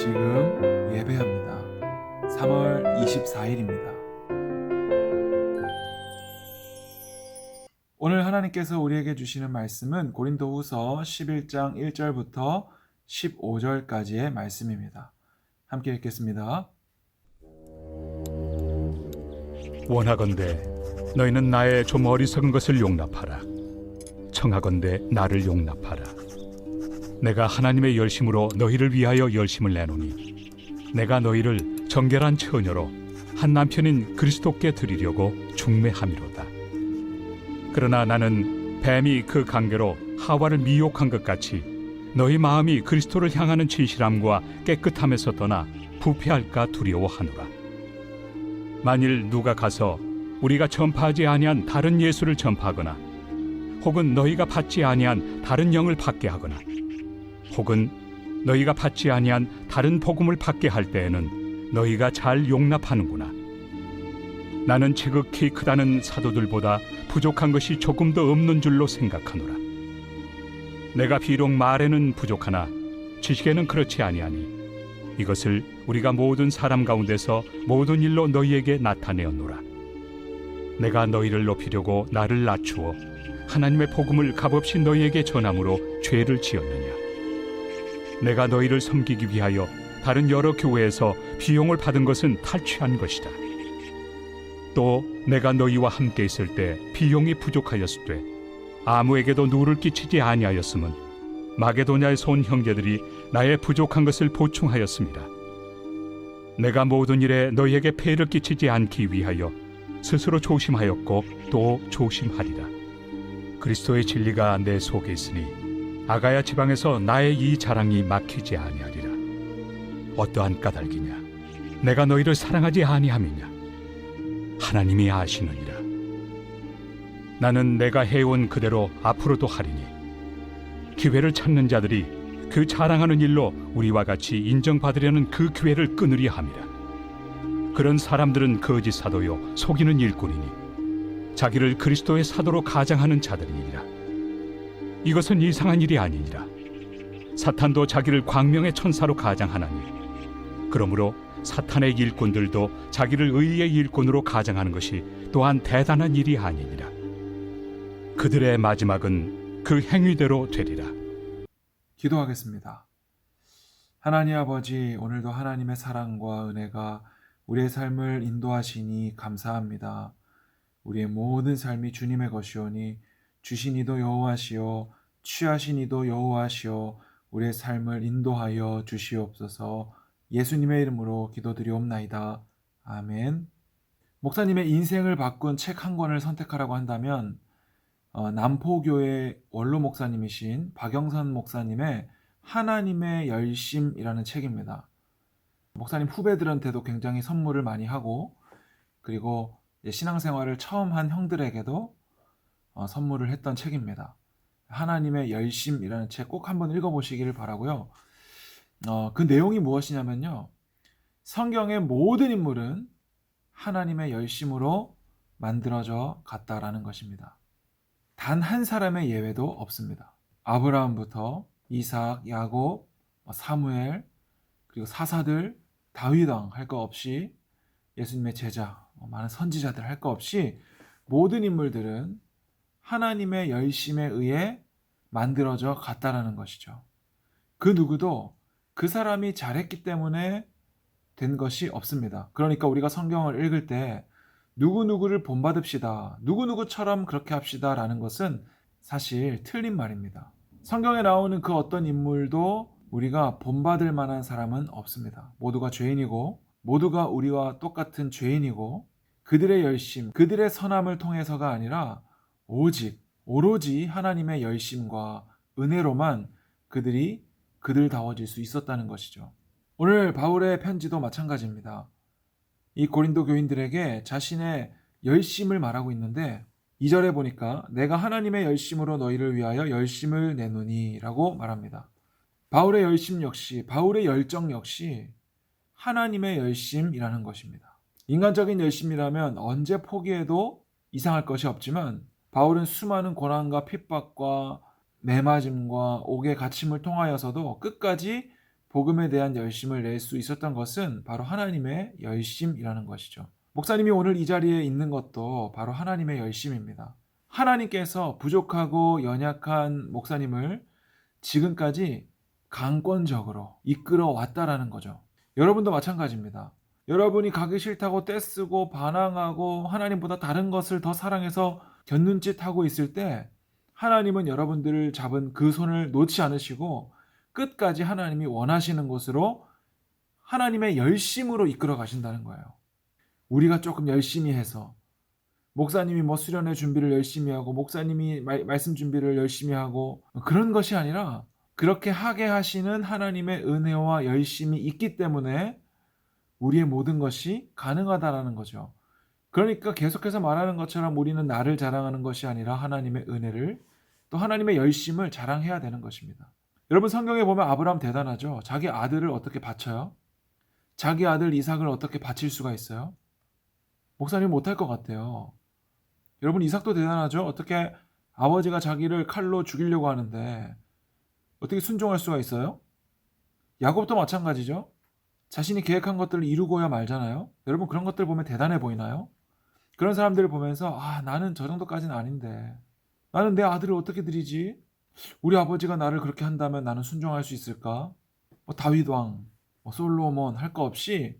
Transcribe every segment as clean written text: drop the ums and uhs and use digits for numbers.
지금 예배합니다. 3월 24일입니다. 오늘 하나님께서 우리에게 주시는 말씀은 고린도후서 11장 1절부터 15절까지의 말씀입니다. 함께 읽겠습니다. 원하건대 너희는 나의 좀 어리석은 것을 용납하라. 청하건대 나를 용납하라. 내가 하나님의 열심으로 너희를 위하여 열심을 내노니 내가 너희를 정결한 처녀로 한 남편인 그리스도께 드리려고 중매함이로다. 그러나 나는 뱀이 그 관계로 하와를 미혹한 것 같이 너희 마음이 그리스도를 향하는 진실함과 깨끗함에서 떠나 부패할까 두려워하노라. 만일 누가 가서 우리가 전파하지 아니한 다른 예수를 전파하거나 혹은 너희가 받지 아니한 다른 영을 받게 하거나 혹은 너희가 받지 아니한 다른 복음을 받게 할 때에는 너희가 잘 용납하는구나. 나는 지극히 크다는 사도들보다 부족한 것이 조금 더 없는 줄로 생각하노라. 내가 비록 말에는 부족하나 지식에는 그렇지 아니하니 이것을 우리가 모든 사람 가운데서 모든 일로 너희에게 나타내었노라. 내가 너희를 높이려고 나를 낮추어 하나님의 복음을 값없이 너희에게 전함으로 죄를 지었느냐. 내가 너희를 섬기기 위하여 다른 여러 교회에서 비용을 받은 것은 탈취한 것이다. 또 내가 너희와 함께 있을 때 비용이 부족하였을 때 아무에게도 누를 끼치지 아니하였음은 마게도냐에서 온 형제들이 나의 부족한 것을 보충하였습니다. 내가 모든 일에 너희에게 폐를 끼치지 않기 위하여 스스로 조심하였고 또 조심하리라. 그리스도의 진리가 내 속에 있으니 아가야 지방에서 나의 이 자랑이 막히지 아니하리라. 어떠한 까닭이냐? 내가 너희를 사랑하지 아니함이냐? 하나님이 아시느니라. 나는 내가 해온 그대로 앞으로도 하리니 기회를 찾는 자들이 그 자랑하는 일로 우리와 같이 인정받으려는 그 기회를 끊으려 함이라. 그런 사람들은 거짓 사도요 속이는 일꾼이니 자기를 그리스도의 사도로 가장하는 자들이니라. 이것은 이상한 일이 아니니라. 사탄도 자기를 광명의 천사로 가장하나니 그러므로 사탄의 일꾼들도 자기를 의의 일꾼으로 가장하는 것이 또한 대단한 일이 아니니라. 그들의 마지막은 그 행위대로 되리라. 기도하겠습니다. 하나님 아버지, 오늘도 하나님의 사랑과 은혜가 우리의 삶을 인도하시니 감사합니다. 우리의 모든 삶이 주님의 것이오니 주신 이도 여호와시오 취하신 이도 여호와시오 우리의 삶을 인도하여 주시옵소서. 예수님의 이름으로 기도드리옵나이다. 아멘. 목사님의 인생을 바꾼 책 한 권을 선택하라고 한다면 남포교회 원로 목사님이신 박영선 목사님의 하나님의 열심이라는 책입니다. 목사님 후배들한테도 굉장히 선물을 많이 하고 그리고 신앙생활을 처음 한 형들에게도 선물을 했던 책입니다. 하나님의 열심이라는 책 꼭 한번 읽어보시기를 바라고요. 그 내용이 무엇이냐면요. 성경의 모든 인물은 하나님의 열심으로 만들어져 갔다라는 것입니다. 단 한 사람의 예외도 없습니다. 아브라함부터 이삭, 야곱, 사무엘, 그리고 사사들, 다윗 왕 할 거 없이 예수님의 제자, 많은 선지자들 할 거 없이 모든 인물들은 하나님의 열심에 의해 만들어져 갔다라는 것이죠. 그 누구도 그 사람이 잘했기 때문에 된 것이 없습니다. 그러니까 우리가 성경을 읽을 때 누구누구를 본받읍시다, 누구누구처럼 그렇게 합시다 라는 것은 사실 틀린 말입니다. 성경에 나오는 그 어떤 인물도 우리가 본받을 만한 사람은 없습니다. 모두가 죄인이고 모두가 우리와 똑같은 죄인이고 그들의 열심, 그들의 선함을 통해서가 아니라 오로지 하나님의 열심과 은혜로만 그들이 그들다워질 수 있었다는 것이죠. 오늘 바울의 편지도 마찬가지입니다. 이 고린도 교인들에게 자신의 열심을 말하고 있는데 2절에 보니까 내가 하나님의 열심으로 너희를 위하여 열심을 내노니 라고 말합니다. 바울의 열심 역시, 바울의 열정 역시 하나님의 열심이라는 것입니다. 인간적인 열심이라면 언제 포기해도 이상할 것이 없지만 바울은 수많은 고난과 핍박과 매맞음과 옥에 갇힘을 통하여서도 끝까지 복음에 대한 열심을 낼 수 있었던 것은 바로 하나님의 열심이라는 것이죠. 목사님이 오늘 이 자리에 있는 것도 바로 하나님의 열심입니다. 하나님께서 부족하고 연약한 목사님을 지금까지 강권적으로 이끌어 왔다라는 거죠. 여러분도 마찬가지입니다. 여러분이 가기 싫다고 떼쓰고 반항하고 하나님보다 다른 것을 더 사랑해서 곁눈짓하고 있을 때 하나님은 여러분들을 잡은 그 손을 놓지 않으시고 끝까지 하나님이 원하시는 곳으로 하나님의 열심으로 이끌어 가신다는 거예요. 우리가 조금 열심히 해서 목사님이 뭐 수련회 준비를 열심히 하고 목사님이 말씀 준비를 열심히 하고 그런 것이 아니라 그렇게 하게 하시는 하나님의 은혜와 열심이 있기 때문에 우리의 모든 것이 가능하다라는 거죠. 그러니까 계속해서 말하는 것처럼 우리는 나를 자랑하는 것이 아니라 하나님의 은혜를 또 하나님의 열심을 자랑해야 되는 것입니다. 여러분 성경에 보면 아브라함 대단하죠. 자기 아들을 어떻게 바쳐요? 자기 아들 이삭을 어떻게 바칠 수가 있어요? 목사님 못할 것 같아요. 여러분 이삭도 대단하죠. 어떻게 아버지가 자기를 칼로 죽이려고 하는데 어떻게 순종할 수가 있어요? 야곱도 마찬가지죠. 자신이 계획한 것들을 이루고야 말잖아요. 여러분 그런 것들 보면 대단해 보이나요? 그런 사람들을 보면서 나는 저 정도까지는 아닌데 나는 내 아들을 어떻게 드리지? 우리 아버지가 나를 그렇게 한다면 나는 순종할 수 있을까? 다윗 왕, 솔로몬 할 거 없이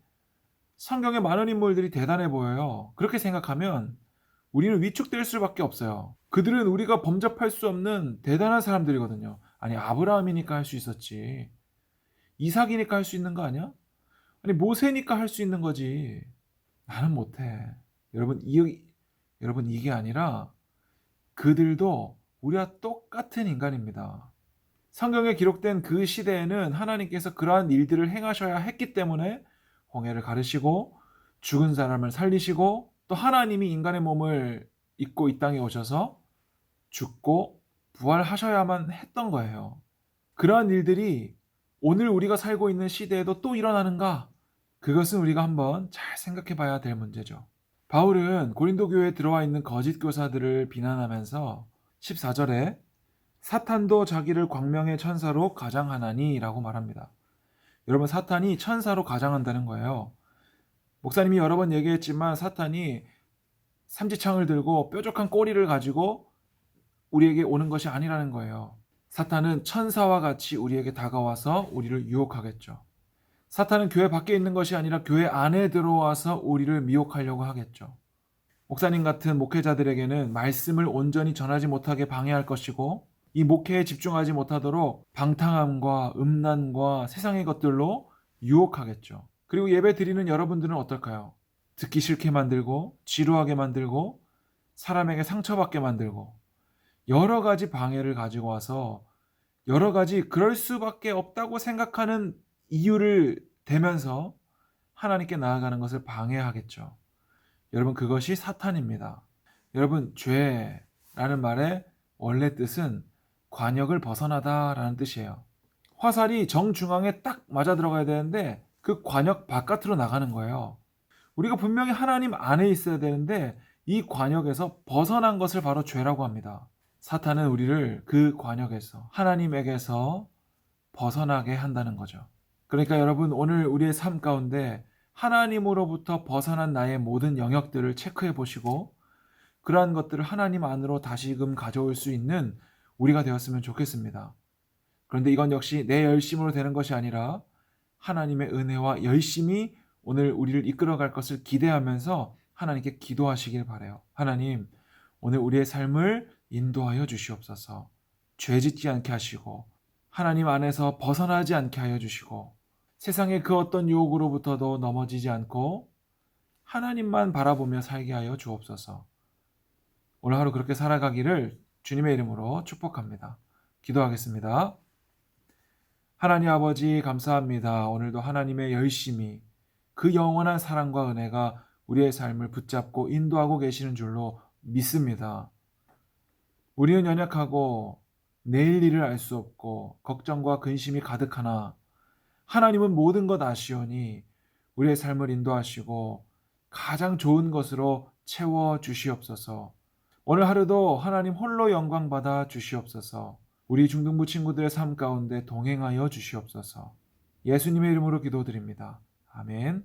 성경의 많은 인물들이 대단해 보여요. 그렇게 생각하면 우리는 위축될 수밖에 없어요. 그들은 우리가 범접할 수 없는 대단한 사람들이거든요. 아니 아브라함이니까 할 수 있었지. 이삭이니까 할 수 있는 거 아니야? 아니 모세니까 할 수 있는 거지. 나는 못해. 여러분 이게 아니라 그들도 우리와 똑같은 인간입니다. 성경에 기록된 그 시대에는 하나님께서 그러한 일들을 행하셔야 했기 때문에 홍해를 가르시고 죽은 사람을 살리시고 또 하나님이 인간의 몸을 입고 이 땅에 오셔서 죽고 부활하셔야만 했던 거예요. 그러한 일들이 오늘 우리가 살고 있는 시대에도 또 일어나는가? 그것은 우리가 한번 잘 생각해 봐야 될 문제죠. 바울은 고린도 교회에 들어와 있는 거짓 교사들을 비난하면서 14절에 사탄도 자기를 광명의 천사로 가장하나니 라고 말합니다. 여러분 사탄이 천사로 가장한다는 거예요. 목사님이 여러 번 얘기했지만 사탄이 삼지창을 들고 뾰족한 꼬리를 가지고 우리에게 오는 것이 아니라는 거예요. 사탄은 천사와 같이 우리에게 다가와서 우리를 유혹하겠죠. 사탄은 교회 밖에 있는 것이 아니라 교회 안에 들어와서 우리를 미혹하려고 하겠죠. 목사님 같은 목회자들에게는 말씀을 온전히 전하지 못하게 방해할 것이고 이 목회에 집중하지 못하도록 방탕함과 음란과 세상의 것들로 유혹하겠죠. 그리고 예배 드리는 여러분들은 어떨까요? 듣기 싫게 만들고 지루하게 만들고 사람에게 상처받게 만들고 여러 가지 방해를 가지고 와서 여러 가지 그럴 수밖에 없다고 생각하는 이유를 대면서 하나님께 나아가는 것을 방해하겠죠. 여러분 그것이 사탄입니다. 여러분 죄라는 말의 원래 뜻은 관역을 벗어나다라는 뜻이에요. 화살이 정중앙에 딱 맞아 들어가야 되는데 그 관역 바깥으로 나가는 거예요. 우리가 분명히 하나님 안에 있어야 되는데 이 관역에서 벗어난 것을 바로 죄라고 합니다. 사탄은 우리를 그 관역에서 하나님에게서 벗어나게 한다는 거죠. 그러니까 여러분 오늘 우리의 삶 가운데 하나님으로부터 벗어난 나의 모든 영역들을 체크해 보시고 그러한 것들을 하나님 안으로 다시금 가져올 수 있는 우리가 되었으면 좋겠습니다. 그런데 이건 역시 내 열심으로 되는 것이 아니라 하나님의 은혜와 열심이 오늘 우리를 이끌어갈 것을 기대하면서 하나님께 기도하시길 바라요. 하나님, 오늘 우리의 삶을 인도하여 주시옵소서. 죄짓지 않게 하시고 하나님 안에서 벗어나지 않게 하여 주시고 세상의 그 어떤 유혹으로부터도 넘어지지 않고 하나님만 바라보며 살게 하여 주옵소서. 오늘 하루 그렇게 살아가기를 주님의 이름으로 축복합니다. 기도하겠습니다. 하나님 아버지 감사합니다. 오늘도 하나님의 열심히 그 영원한 사랑과 은혜가 우리의 삶을 붙잡고 인도하고 계시는 줄로 믿습니다. 우리는 연약하고 내일 일을 알 수 없고 걱정과 근심이 가득하나 하나님은 모든 것 아시오니 우리의 삶을 인도하시고 가장 좋은 것으로 채워 주시옵소서. 오늘 하루도 하나님 홀로 영광 받아 주시옵소서. 우리 중등부 친구들의 삶 가운데 동행하여 주시옵소서. 예수님의 이름으로 기도드립니다. 아멘.